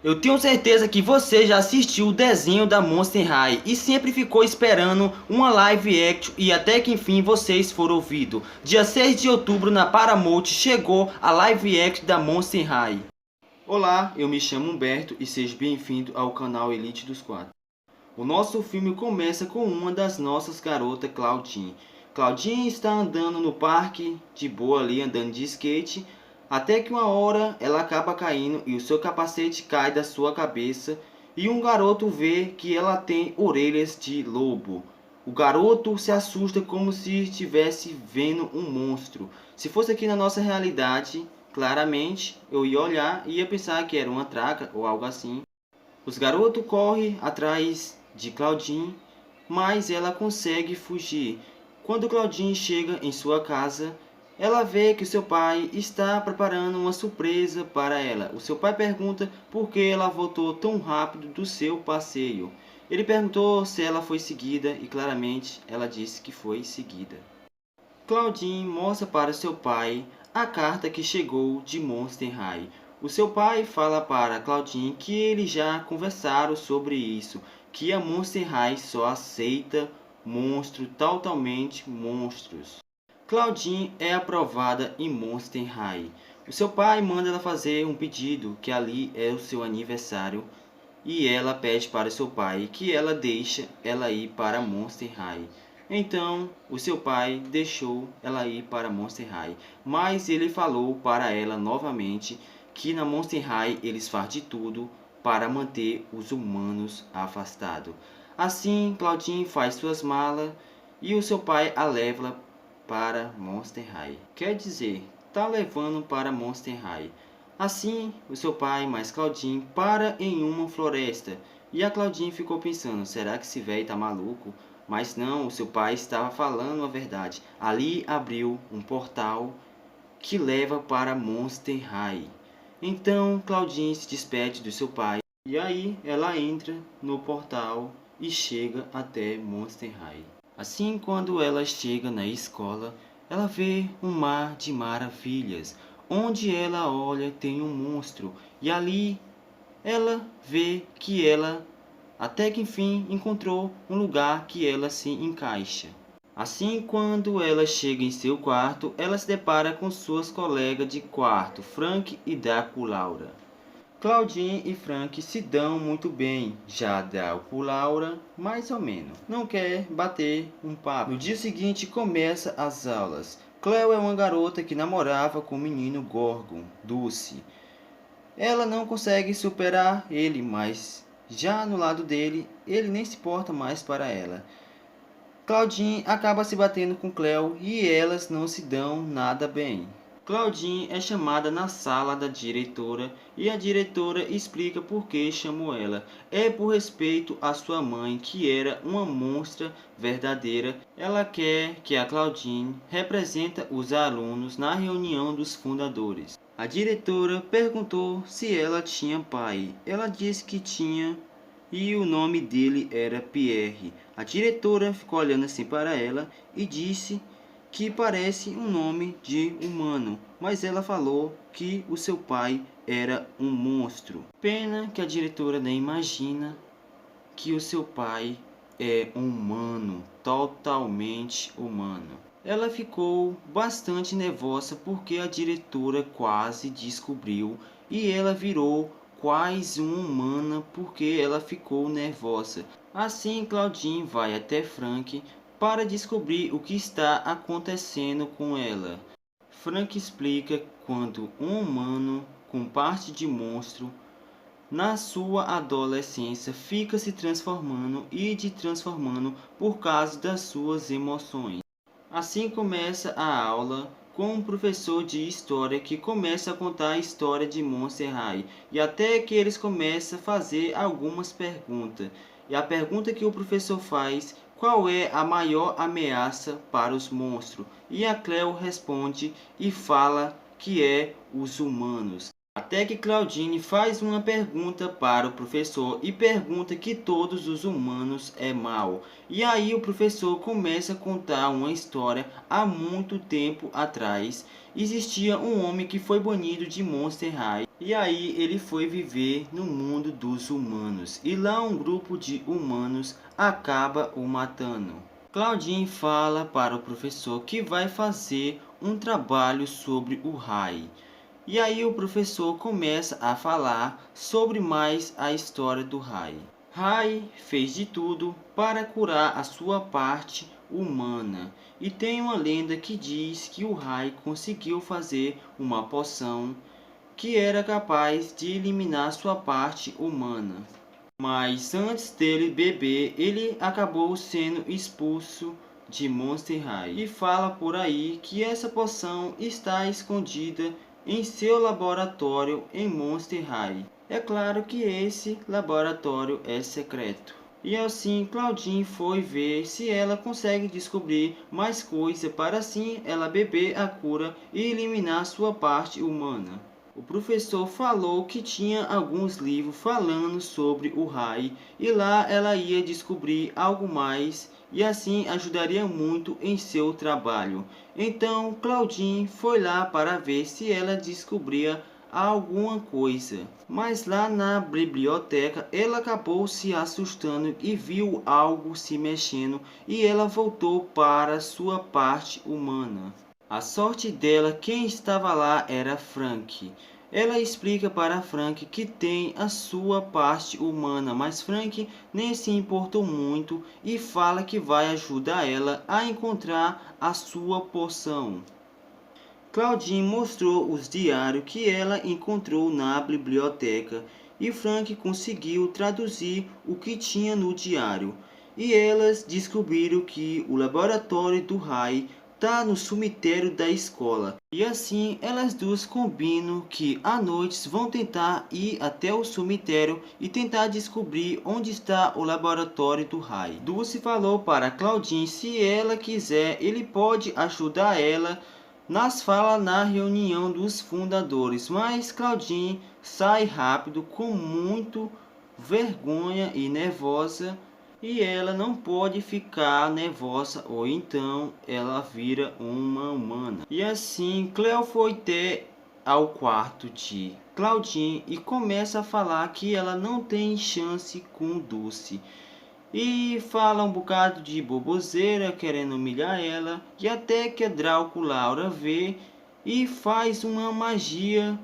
Eu tenho certeza que você já assistiu o desenho da Monster High e sempre ficou esperando uma live action e até que enfim vocês foram ouvidos. Dia 6 de outubro na Paramount chegou a live action da Monster High. Olá, eu me chamo Humberto e seja bem-vindo ao canal Elite dos Quatro. O nosso filme começa com uma das nossas garotas, Claudine. Claudine está andando no parque, de boa ali, andando de skate, até que uma hora ela acaba caindo e o seu capacete cai da sua cabeça e um garoto vê que ela tem orelhas de lobo. O garoto se assusta como se estivesse vendo um monstro. Se fosse aqui na nossa realidade, claramente eu ia olhar e ia pensar que era uma traca ou algo assim. Os garotos correm atrás de Claudine, mas ela consegue fugir. Quando Claudine chega em sua casa, ela vê que seu pai está preparando uma surpresa para ela. O seu pai pergunta por que ela voltou tão rápido do seu passeio. Ele perguntou se ela foi seguida e claramente ela disse que foi seguida. Claudine mostra para seu pai a carta que chegou de Monster High. O seu pai fala para Claudine que eles já conversaram sobre isso, que a Monster High só aceita monstros totalmente monstros. Claudine é aprovada em Monster High. O seu pai manda ela fazer um pedido, que ali é o seu aniversário, e ela pede para seu pai que ela deixe ela ir para Monster High. Então, o seu pai deixou ela ir para Monster High, mas ele falou para ela novamente que na Monster High eles fazem de tudo para manter os humanos afastados. Assim, Claudine faz suas malas e o seu pai a leva para Monster High. Quer dizer, tá levando para Monster High. Assim, o seu pai mais Claudine para em uma floresta. E a Claudine ficou pensando, será que esse velho tá maluco? Mas não, o seu pai estava falando a verdade. Ali abriu um portal que leva para Monster High. Então Claudine se despede do seu pai. E aí ela entra no portal e chega até Monster High. Assim, quando ela chega na escola, ela vê um mar de maravilhas. Onde ela olha tem um monstro. E ali ela vê que ela até que enfim encontrou um lugar que ela se encaixa. Assim, quando ela chega em seu quarto, ela se depara com suas colegas de quarto, Frank e Draculaura. Claudine e Frank se dão muito bem, já Draculaura, mais ou menos, não quer bater um papo. No dia seguinte começa as aulas. Cleo é uma garota que namorava com o menino Gorgon, Dulce. Ela não consegue superar ele, mas já no lado dele, ele nem se importa mais para ela. Claudine acaba se batendo com Cleo e elas não se dão nada bem. Claudine é chamada na sala da diretora e a diretora explica por que chamou ela. É por respeito à sua mãe, que era uma monstra verdadeira. Ela quer que a Claudine represente os alunos na reunião dos fundadores. A diretora perguntou se ela tinha pai. Ela disse que tinha e o nome dele era Pierre. A diretora ficou olhando assim para ela e disse que parece um nome de humano, mas ela falou que o seu pai era um monstro. Pena que a diretora nem imagina que o seu pai é humano, totalmente humano. Ela ficou bastante nervosa porque a diretora quase descobriu e ela virou quase uma humana porque ela ficou nervosa. Assim, Claudine vai até Frank para descobrir o que está acontecendo com ela. Frank explica quando um humano com parte de monstro na sua adolescência fica se transformando e de transformando por causa das suas emoções. Assim começa a aula com um professor de história que começa a contar a história de Monster High e até que eles começam a fazer algumas perguntas. E a pergunta que o professor faz: qual é a maior ameaça para os monstros? E a Cleo responde e fala que é os humanos. Até que Claudine faz uma pergunta para o professor e pergunta que todos os humanos é mal. E aí o professor começa a contar uma história. Há muito tempo atrás existia um homem que foi banido de Monster High. E aí ele foi viver no mundo dos humanos, e lá um grupo de humanos acaba o matando. Claudine fala para o professor que vai fazer um trabalho sobre o Rai. E aí o professor começa a falar sobre mais a história do Rai. Rai fez de tudo para curar a sua parte humana. E tem uma lenda que diz que o Rai conseguiu fazer uma poção que era capaz de eliminar sua parte humana. Mas antes dele beber, ele acabou sendo expulso de Monster High. E fala por aí que essa poção está escondida em seu laboratório em Monster High. É claro que esse laboratório é secreto. E assim Claudine foi ver se ela consegue descobrir mais coisa para assim ela beber a cura e eliminar sua parte humana. O professor falou que tinha alguns livros falando sobre o Rai e lá ela ia descobrir algo mais e assim ajudaria muito em seu trabalho. Então Claudine foi lá para ver se ela descobria alguma coisa. Mas lá na biblioteca ela acabou se assustando e viu algo se mexendo e ela voltou para sua parte humana. A sorte dela, quem estava lá era Frank. Ela explica para Frank que tem a sua parte humana, mas Frank nem se importou muito e fala que vai ajudar ela a encontrar a sua poção. Claudine mostrou os diários que ela encontrou na biblioteca e Frank conseguiu traduzir o que tinha no diário. E elas descobriram que o laboratório do Rai está no cemitério da escola. E assim elas duas combinam que à noite vão tentar ir até o cemitério e tentar descobrir onde está o laboratório do Rai. Dulce falou para Claudine se ela quiser ele pode ajudar ela nas falas na reunião dos fundadores, mas Claudine sai rápido com muito vergonha e nervosa. E ela não pode ficar nervosa ou então ela vira uma humana. E assim Cleo foi até ao quarto de Claudine e começa a falar que ela não tem chance com Dulce. E fala um bocado de boboseira querendo humilhar ela. E até que a Draco Laura vê e faz uma magia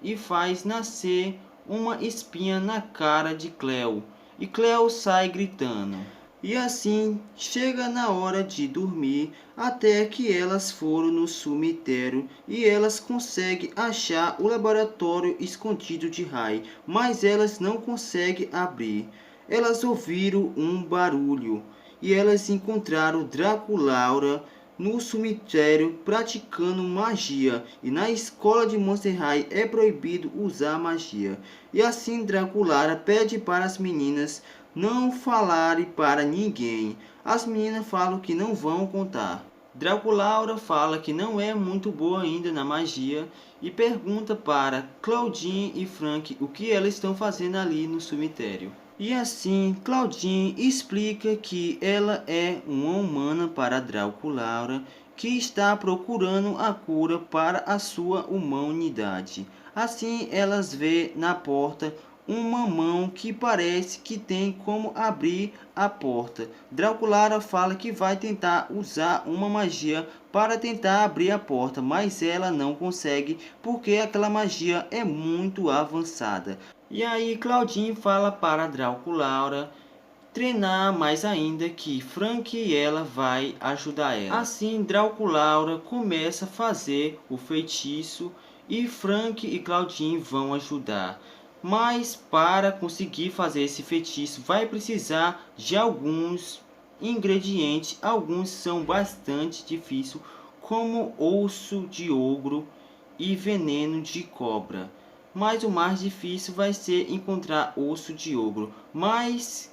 e faz nascer uma espinha na cara de Cleo. E Cleo sai gritando. E assim chega na hora de dormir até que elas foram no cemitério e elas conseguem achar o laboratório escondido de Rai, mas elas não conseguem abrir. Elas ouviram um barulho e elas encontraram Draco Laura no cemitério praticando magia, e na escola de Monster High é proibido usar magia. E assim Draculara pede para as meninas não falarem para ninguém. As meninas falam que não vão contar. Draculaura fala que não é muito boa ainda na magia e pergunta para Claudine e Frank o que elas estão fazendo ali no cemitério. E assim, Claudine explica que ela é uma humana para Draculaura que está procurando a cura para a sua humanidade. Assim, elas vê na porta uma mão que parece que tem como abrir a porta. Draculaura fala que vai tentar usar uma magia para tentar abrir a porta, mas ela não consegue porque aquela magia é muito avançada. E aí Claudine fala para Draculaura treinar mais ainda que Frank e ela vai ajudar ela. Assim Draculaura começa a fazer o feitiço e Frank e Claudine vão ajudar. Mas para conseguir fazer esse feitiço vai precisar de alguns ingredientes. Alguns são bastante difíceis, como osso de ogro e veneno de cobra. Mas o mais difícil vai ser encontrar osso de ogro. Mas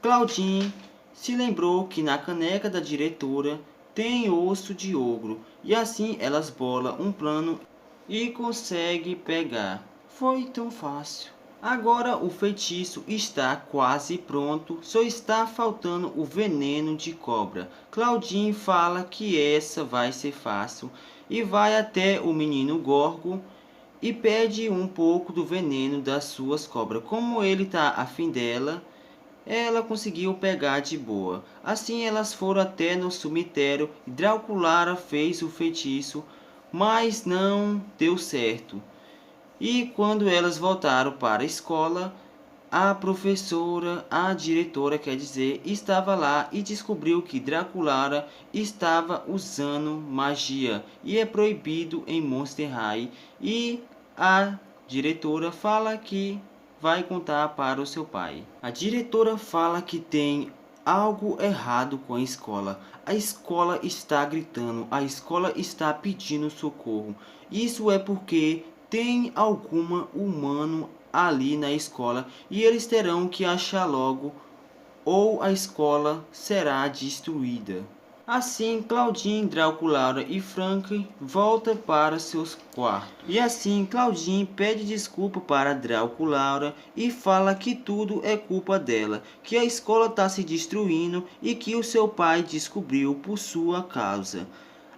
Claudine se lembrou que na caneca da diretora tem osso de ogro. E assim elas bolam um plano e conseguem pegar. Foi tão fácil. Agora o feitiço está quase pronto, só está faltando o veneno de cobra. Claudine fala que essa vai ser fácil e vai até o menino Gorgo e pede um pouco do veneno das suas cobras. Como ele tá afim dela, ela conseguiu pegar de boa. Assim elas foram até no cemitério e Draculara fez o feitiço, mas não deu certo. E quando elas voltaram para a escola, a professora, a diretora, quer dizer, estava lá e descobriu que Draculara estava usando magia e é proibido em Monster High. E a diretora fala que vai contar para o seu pai. A diretora fala que tem algo errado com a escola. A escola está gritando, a escola está pedindo socorro. Isso é porque tem alguma humano ali na escola e eles terão que achar logo ou a escola será destruída. Assim, Claudine, Draculara e Frank voltam para seus quartos. E assim, Claudine pede desculpa para Draculara e fala que tudo é culpa dela, que a escola está se destruindo e que o seu pai descobriu por sua causa.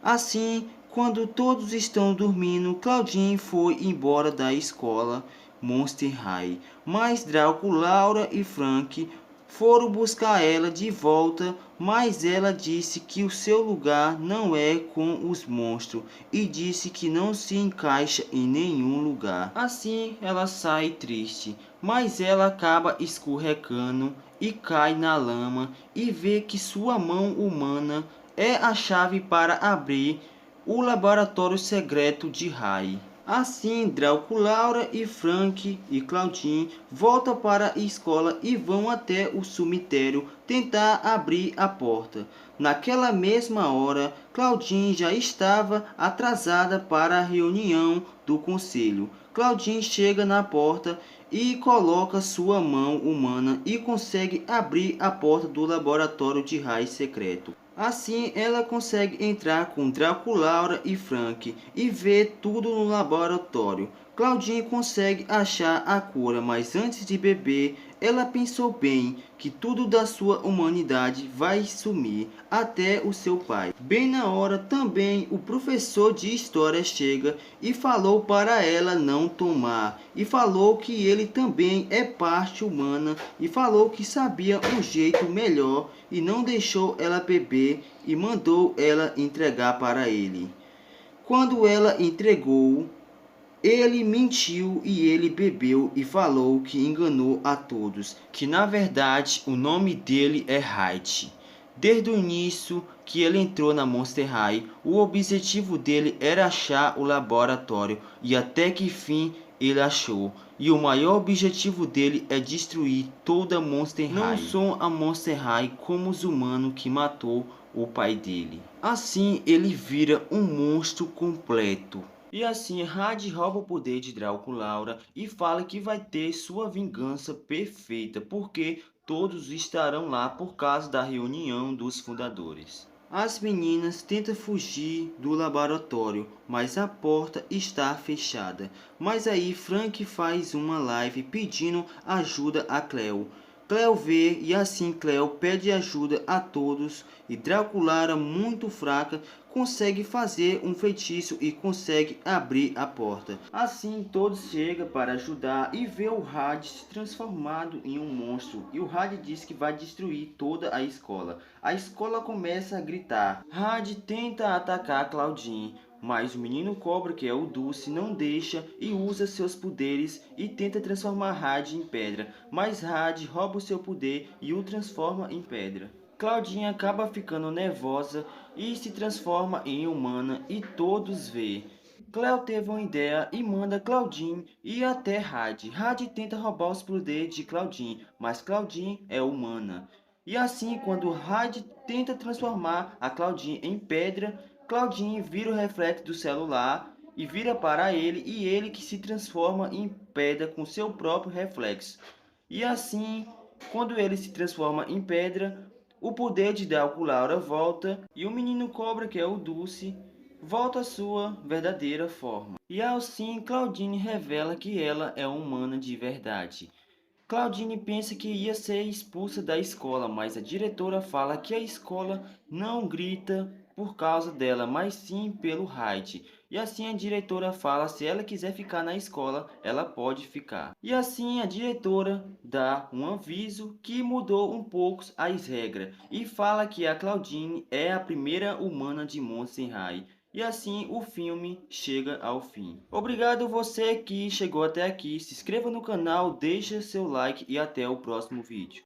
Assim, quando todos estão dormindo, Claudine foi embora da escola Monster High, mas Draculara e Frank foram buscar ela de volta, mas ela disse que o seu lugar não é com os monstros e disse que não se encaixa em nenhum lugar. Assim ela sai triste, mas ela acaba escorregando e cai na lama e vê que sua mão humana é a chave para abrir o laboratório secreto de Rai. Assim, Draculara e Frank e Claudine voltam para a escola e vão até o cemitério tentar abrir a porta. Naquela mesma hora, Claudine já estava atrasada para a reunião do conselho. Claudine chega na porta e coloca sua mão humana e consegue abrir a porta do laboratório de Rai secreto. Assim, ela consegue entrar com Draculara e Frank e ver tudo no laboratório. Claudine consegue achar a cura, mas antes de beber, ela pensou bem que tudo da sua humanidade vai sumir, até o seu pai. Bem na hora também o professor de história chega e falou para ela não tomar, e falou que ele também é parte humana, e falou que sabia um jeito melhor e não deixou ela beber e mandou ela entregar para ele. Quando ela entregou, ele mentiu e ele bebeu e falou que enganou a todos, que na verdade o nome dele é Hyde. Desde o início que ele entrou na Monster High, o objetivo dele era achar o laboratório e até que fim ele achou. E o maior objetivo dele é destruir toda a Monster High. Não só a Monster High como os humanos que matou o pai dele. Assim ele vira um monstro completo. E assim, Had rouba o poder de Draculara e fala que vai ter sua vingança perfeita, porque todos estarão lá por causa da reunião dos fundadores. As meninas tentam fugir do laboratório, mas a porta está fechada. Mas aí Frank faz uma live pedindo ajuda a Cleo. Cleo vê e assim Cleo pede ajuda a todos e Draculara, muito fraca, consegue fazer um feitiço e consegue abrir a porta. Assim todos chegam para ajudar e vê o Had se transformado em um monstro e o Had diz que vai destruir toda a escola. A escola começa a gritar. Had tenta atacar Claudine, mas o menino cobra, que é o Dulce, não deixa e usa seus poderes e tenta transformar Had em pedra, mas Had rouba o seu poder e o transforma em pedra. Claudine acaba ficando nervosa e se transforma em humana e todos vê. Cleo teve uma ideia e manda Claudine ir até Had. Had tenta roubar os poderes de Claudine, mas Claudine é humana. E assim, quando Had tenta transformar a Claudine em pedra, Claudine vira o reflexo do celular e vira para ele, e ele que se transforma em pedra com seu próprio reflexo. E assim, quando ele se transforma em pedra, o poder de Draculara volta e o menino cobra, que é o Dulce, volta à sua verdadeira forma. E assim, Claudine revela que ela é humana de verdade. Claudine pensa que ia ser expulsa da escola, mas a diretora fala que a escola não grita por causa dela, mas sim pelo Wright. E assim a diretora fala se ela quiser ficar na escola, ela pode ficar. E assim a diretora dá um aviso que mudou um pouco as regras e fala que a Claudine é a primeira humana de Monster High. E assim o filme chega ao fim. Obrigado você que chegou até aqui. Se inscreva no canal, deixa seu like e até o próximo vídeo.